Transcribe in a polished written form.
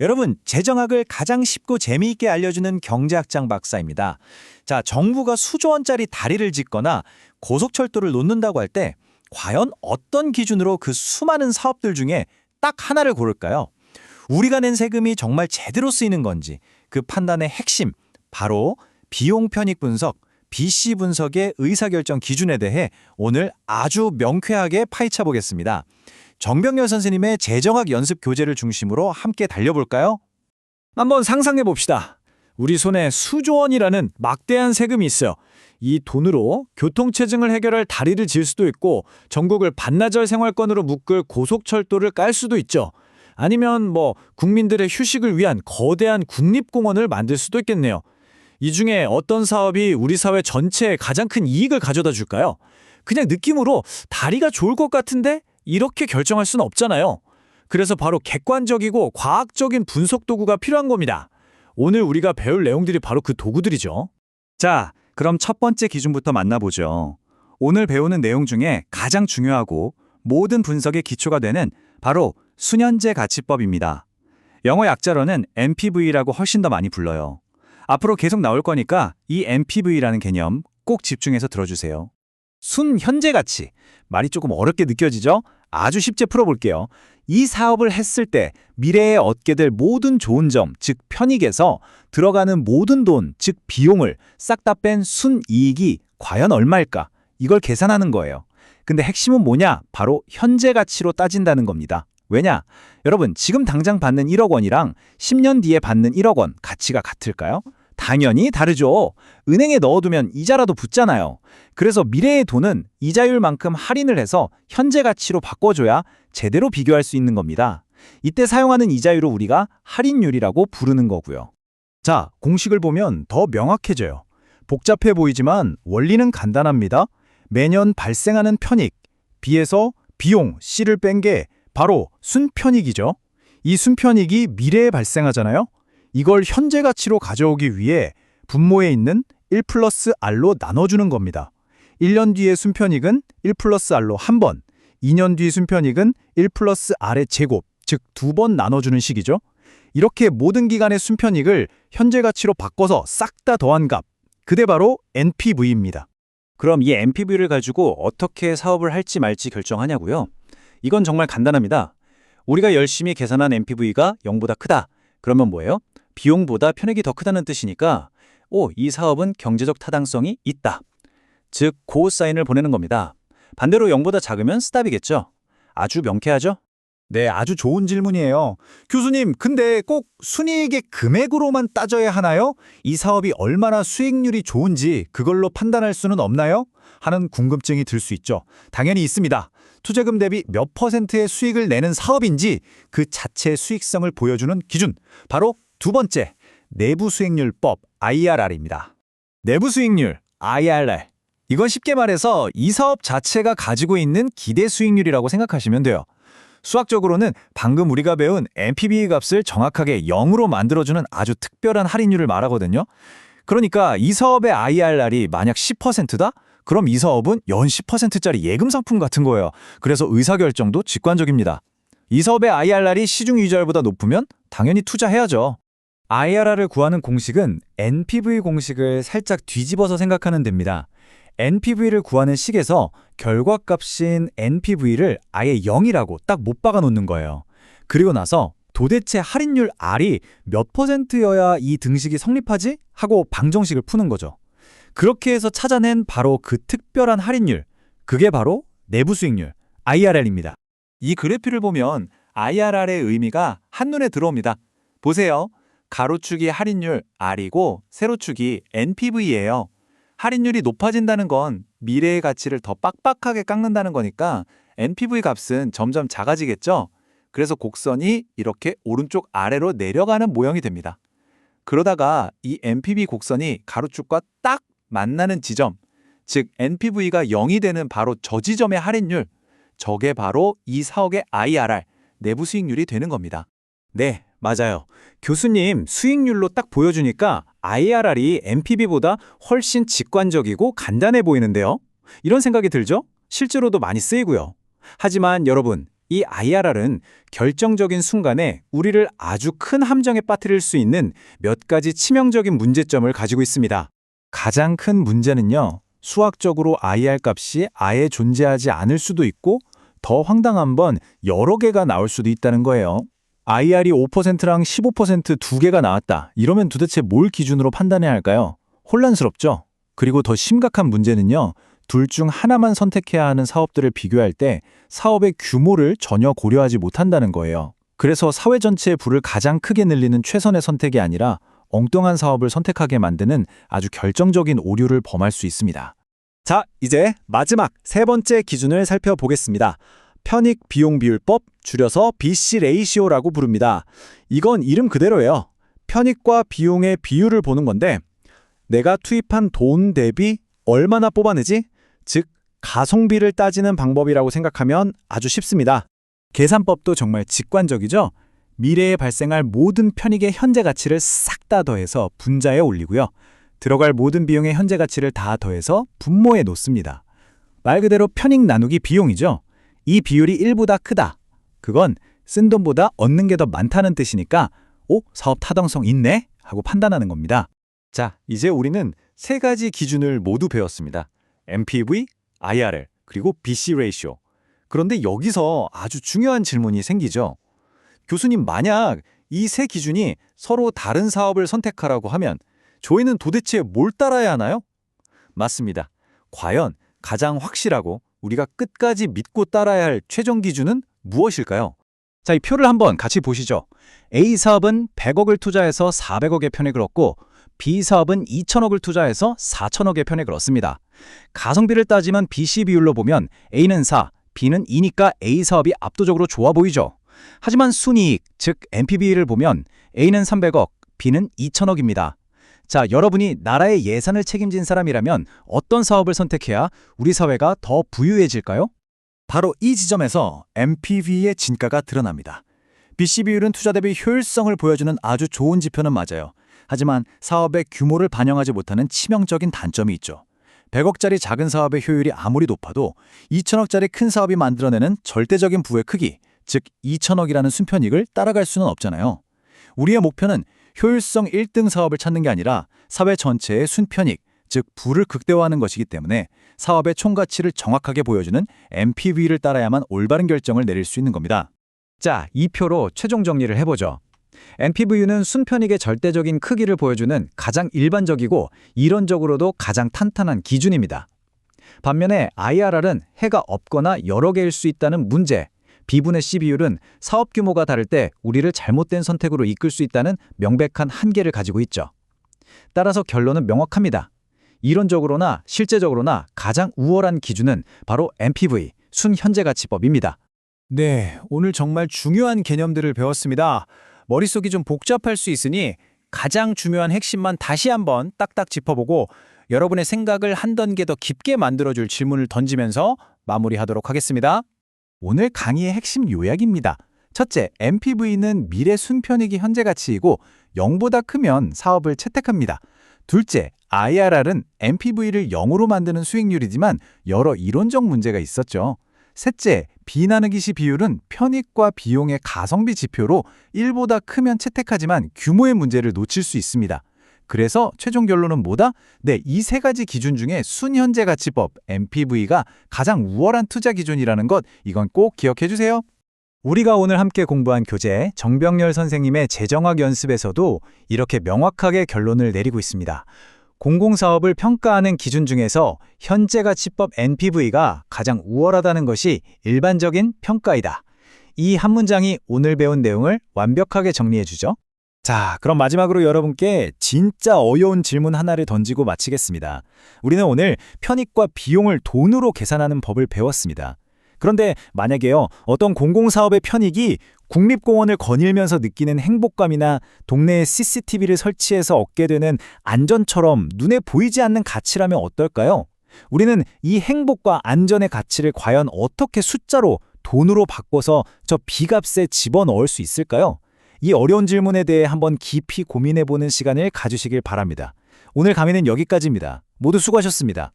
여러분, 재정학을 가장 쉽고 재미있게 알려주는 경제학장 박사입니다. 자, 정부가 수조 원짜리 다리를 짓거나 고속철도를 놓는다고 할 때 과연 어떤 기준으로 그 수많은 사업들 중에 딱 하나를 고를까요? 우리가 낸 세금이 정말 제대로 쓰이는 건지 그 판단의 핵심, 바로 비용 편익 분석, BC 분석의 의사결정 기준에 대해 오늘 아주 명쾌하게 파헤쳐 보겠습니다. 정병렬 선생님의 재정학 연습 교재를 중심으로 함께 달려볼까요? 한번 상상해 봅시다. 우리 손에 수조 원이라는 막대한 세금이 있어요. 이 돈으로 교통체증을 해결할 다리를 지을 수도 있고 전국을 반나절 생활권으로 묶을 고속철도를 깔 수도 있죠. 아니면 국민들의 휴식을 위한 거대한 국립공원을 만들 수도 있겠네요. 이 중에 어떤 사업이 우리 사회 전체에 가장 큰 이익을 가져다 줄까요? 그냥 느낌으로 다리가 좋을 것 같은데 이렇게 결정할 수는 없잖아요. 그래서 바로 객관적이고 과학적인 분석 도구가 필요한 겁니다. 오늘 우리가 배울 내용들이 바로 그 도구들이죠. 자, 그럼 첫 번째 기준부터 만나보죠. 오늘 배우는 내용 중에 가장 중요하고 모든 분석의 기초가 되는 바로 순현재 가치법입니다. 영어 약자로는 NPV라고 훨씬 더 많이 불러요. 앞으로 계속 나올 거니까 이 NPV라는 개념 꼭 집중해서 들어주세요. 순현재 가치. 말이 조금 어렵게 느껴지죠? 아주 쉽게 풀어볼게요. 이 사업을 했을 때 미래에 얻게 될 모든 좋은 점, 즉 편익에서 들어가는 모든 돈, 즉 비용을 싹 다 뺀 순이익이 과연 얼마일까? 이걸 계산하는 거예요. 근데 핵심은 뭐냐? 바로 현재 가치로 따진다는 겁니다. 왜냐? 여러분, 지금 당장 받는 1억 원이랑 10년 뒤에 받는 1억 원 가치가 같을까요? 당연히 다르죠. 은행에 넣어두면 이자라도 붙잖아요. 그래서 미래의 돈은 이자율만큼 할인을 해서 현재 가치로 바꿔줘야 제대로 비교할 수 있는 겁니다. 이때 사용하는 이자율을 우리가 할인율이라고 부르는 거고요. 자, 공식을 보면 더 명확해져요. 복잡해 보이지만 원리는 간단합니다. 매년 발생하는 편익, B에서 비용, C를 뺀 게 바로 순편익이죠. 이 순편익이 미래에 발생하잖아요. 이걸 현재 가치로 가져오기 위해 분모에 있는 1 플러스 R로 나눠주는 겁니다. 1년 뒤의 순편익은 1 플러스 R로 한 번, 2년 뒤 순편익은 1 플러스 R의 제곱, 즉 두 번 나눠주는 식이죠. 이렇게 모든 기간의 순편익을 현재 가치로 바꿔서 싹 다 더한 값, 그게 바로 NPV입니다. 그럼 이 NPV를 가지고 어떻게 사업을 할지 말지 결정하냐고요? 이건 정말 간단합니다. 우리가 열심히 계산한 NPV가 0보다 크다. 그러면 뭐예요? 비용보다 편익이 더 크다는 뜻이니까 이 사업은 경제적 타당성이 있다. 즉, 고사인을 보내는 겁니다. 반대로 0보다 작으면 스탑이겠죠. 아주 명쾌하죠? 네, 아주 좋은 질문이에요. 교수님, 근데 꼭 순이익의 금액으로만 따져야 하나요? 이 사업이 얼마나 수익률이 좋은지 그걸로 판단할 수는 없나요? 하는 궁금증이 들 수 있죠. 당연히 있습니다. 투자금 대비 몇 %의 수익을 내는 사업인지 그 자체의 수익성을 보여주는 기준, 바로 두 번째, 내부 수익률법 IRR입니다. 내부 수익률, IRR. 이건 쉽게 말해서 이 사업 자체가 가지고 있는 기대 수익률이라고 생각하시면 돼요. 수학적으로는 방금 우리가 배운 NPV 값을 정확하게 0으로 만들어주는 아주 특별한 할인율을 말하거든요. 그러니까 이 사업의 IRR이 만약 10%다? 그럼 이 사업은 연 10%짜리 예금 상품 같은 거예요. 그래서 의사결정도 직관적입니다. 이 사업의 IRR이 시중 이자율보다 높으면 당연히 투자해야죠. IRR을 구하는 공식은 NPV 공식을 살짝 뒤집어서 생각하면 됩니다. NPV를 구하는 식에서 결과값인 NPV를 아예 0이라고 딱 못 박아 놓는 거예요. 그리고 나서 도대체 할인율 R이 몇 %여야 이 등식이 성립하지? 하고 방정식을 푸는 거죠. 그렇게 해서 찾아낸 바로 그 특별한 할인율, 그게 바로 내부 수익률, IRR입니다. 이 그래프를 보면 IRR의 의미가 한눈에 들어옵니다. 보세요. 가로축이 할인율 R이고 세로축이 NPV예요. 할인율이 높아진다는 건 미래의 가치를 더 빡빡하게 깎는다는 거니까 NPV 값은 점점 작아지겠죠? 그래서 곡선이 이렇게 오른쪽 아래로 내려가는 모형이 됩니다. 그러다가 이 NPV 곡선이 가로축과 딱 만나는 지점, 즉 NPV가 0이 되는 바로 저 지점의 할인율, 저게 바로 이 사업의 IRR, 내부 수익률이 되는 겁니다. 네, 맞아요. 교수님, 수익률로 딱 보여주니까 IRR이 NPV보다 훨씬 직관적이고 간단해 보이는데요? 이런 생각이 들죠? 실제로도 많이 쓰이고요. 하지만 여러분, 이 IRR은 결정적인 순간에 우리를 아주 큰 함정에 빠뜨릴 수 있는 몇 가지 치명적인 문제점을 가지고 있습니다. 가장 큰 문제는요, 수학적으로 IR 값이 아예 존재하지 않을 수도 있고 더 황당한 건 여러 개가 나올 수도 있다는 거예요. IR이 5%랑 15% 두 개가 나왔다. 이러면 도대체 뭘 기준으로 판단해야 할까요? 혼란스럽죠? 그리고 더 심각한 문제는요, 둘 중 하나만 선택해야 하는 사업들을 비교할 때 사업의 규모를 전혀 고려하지 못한다는 거예요. 그래서 사회 전체의 부를 가장 크게 늘리는 최선의 선택이 아니라 엉뚱한 사업을 선택하게 만드는 아주 결정적인 오류를 범할 수 있습니다. 자, 이제 마지막 세 번째 기준을 살펴보겠습니다. 편익 비용 비율법, 줄여서 BC 레이시오라고 부릅니다. 이건 이름 그대로예요. 편익과 비용의 비율을 보는 건데 내가 투입한 돈 대비 얼마나 뽑아내지? 즉, 가성비를 따지는 방법이라고 생각하면 아주 쉽습니다. 계산법도 정말 직관적이죠? 미래에 발생할 모든 편익의 현재 가치를 싹 다 더해서 분자에 올리고요. 들어갈 모든 비용의 현재 가치를 다 더해서 분모에 놓습니다. 말 그대로 편익 나누기 비용이죠. 이 비율이 1보다 크다. 그건 쓴 돈보다 얻는 게 더 많다는 뜻이니까 사업 타당성 있네? 하고 판단하는 겁니다. 자, 이제 우리는 세 가지 기준을 모두 배웠습니다. NPV, IRR, 그리고 BC 레이시오. 그런데 여기서 아주 중요한 질문이 생기죠. 교수님, 만약 이 세 기준이 서로 다른 사업을 선택하라고 하면 저희는 도대체 뭘 따라야 하나요? 맞습니다. 과연 가장 확실하고 우리가 끝까지 믿고 따라야 할 최종 기준은 무엇일까요? 자, 이 표를 한번 같이 보시죠. A 사업은 100억을 투자해서 400억의 편익을 얻고 B 사업은 2천억을 투자해서 4천억의 편익을 얻습니다. 가성비를 따지면 BC 비율로 보면 A는 4, B는 2니까 A 사업이 압도적으로 좋아 보이죠. 하지만 순이익, 즉 NPV를 보면 A는 300억, B는 2천억입니다. 자, 여러분이 나라의 예산을 책임진 사람이라면 어떤 사업을 선택해야 우리 사회가 더 부유해질까요? 바로 이 지점에서 NPV의 진가가 드러납니다. BC 비율은 투자 대비 효율성을 보여주는 아주 좋은 지표는 맞아요. 하지만 사업의 규모를 반영하지 못하는 치명적인 단점이 있죠. 100억짜리 작은 사업의 효율이 아무리 높아도 2천억짜리 큰 사업이 만들어내는 절대적인 부의 크기, 즉 2천억이라는 순편익을 따라갈 수는 없잖아요. 우리의 목표는 효율성 1등 사업을 찾는 게 아니라 사회 전체의 순편익, 즉 부를 극대화하는 것이기 때문에 사업의 총가치를 정확하게 보여주는 NPV를 따라야만 올바른 결정을 내릴 수 있는 겁니다. 자, 이 표로 최종 정리를 해보죠. NPV는 순편익의 절대적인 크기를 보여주는 가장 일반적이고 이론적으로도 가장 탄탄한 기준입니다. 반면에 IRR은 해가 없거나 여러 개일 수 있다는 문제, B분의 C 비율은 사업 규모가 다를 때 우리를 잘못된 선택으로 이끌 수 있다는 명백한 한계를 가지고 있죠. 따라서 결론은 명확합니다. 이론적으로나 실제적으로나 가장 우월한 기준은 바로 NPV, 순현재가치법입니다. 네, 오늘 정말 중요한 개념들을 배웠습니다. 머릿속이 좀 복잡할 수 있으니 가장 중요한 핵심만 다시 한번 딱딱 짚어보고 여러분의 생각을 한 단계 더 깊게 만들어줄 질문을 던지면서 마무리하도록 하겠습니다. 오늘 강의의 핵심 요약입니다. 첫째, NPV는 미래 순편익이 현재 가치이고 0보다 크면 사업을 채택합니다. 둘째, IRR은 NPV를 0으로 만드는 수익률이지만 여러 이론적 문제가 있었죠. 셋째, B 나누기 C 비율은 편익과 비용의 가성비 지표로 1보다 크면 채택하지만 규모의 문제를 놓칠 수 있습니다. 그래서 최종 결론은 뭐다? 네, 이 세 가지 기준 중에 순현재가치법, NPV가 가장 우월한 투자 기준이라는 것, 이건 꼭 기억해 주세요. 우리가 오늘 함께 공부한 교재 정병렬 선생님의 재정학 연습에서도 이렇게 명확하게 결론을 내리고 있습니다. 공공사업을 평가하는 기준 중에서 현재가치법 NPV가 가장 우월하다는 것이 일반적인 평가이다. 이 한 문장이 오늘 배운 내용을 완벽하게 정리해 주죠. 자, 그럼 마지막으로 여러분께 진짜 어려운 질문 하나를 던지고 마치겠습니다. 우리는 오늘 편익과 비용을 돈으로 계산하는 법을 배웠습니다. 그런데 만약에요, 어떤 공공사업의 편익이 국립공원을 거닐면서 느끼는 행복감이나 동네에 CCTV를 설치해서 얻게 되는 안전처럼 눈에 보이지 않는 가치라면 어떨까요? 우리는 이 행복과 안전의 가치를 과연 어떻게 숫자로, 돈으로 바꿔서 저 B값에 집어넣을 수 있을까요? 이 어려운 질문에 대해 한번 깊이 고민해보는 시간을 가지시길 바랍니다. 오늘 강의는 여기까지입니다. 모두 수고하셨습니다.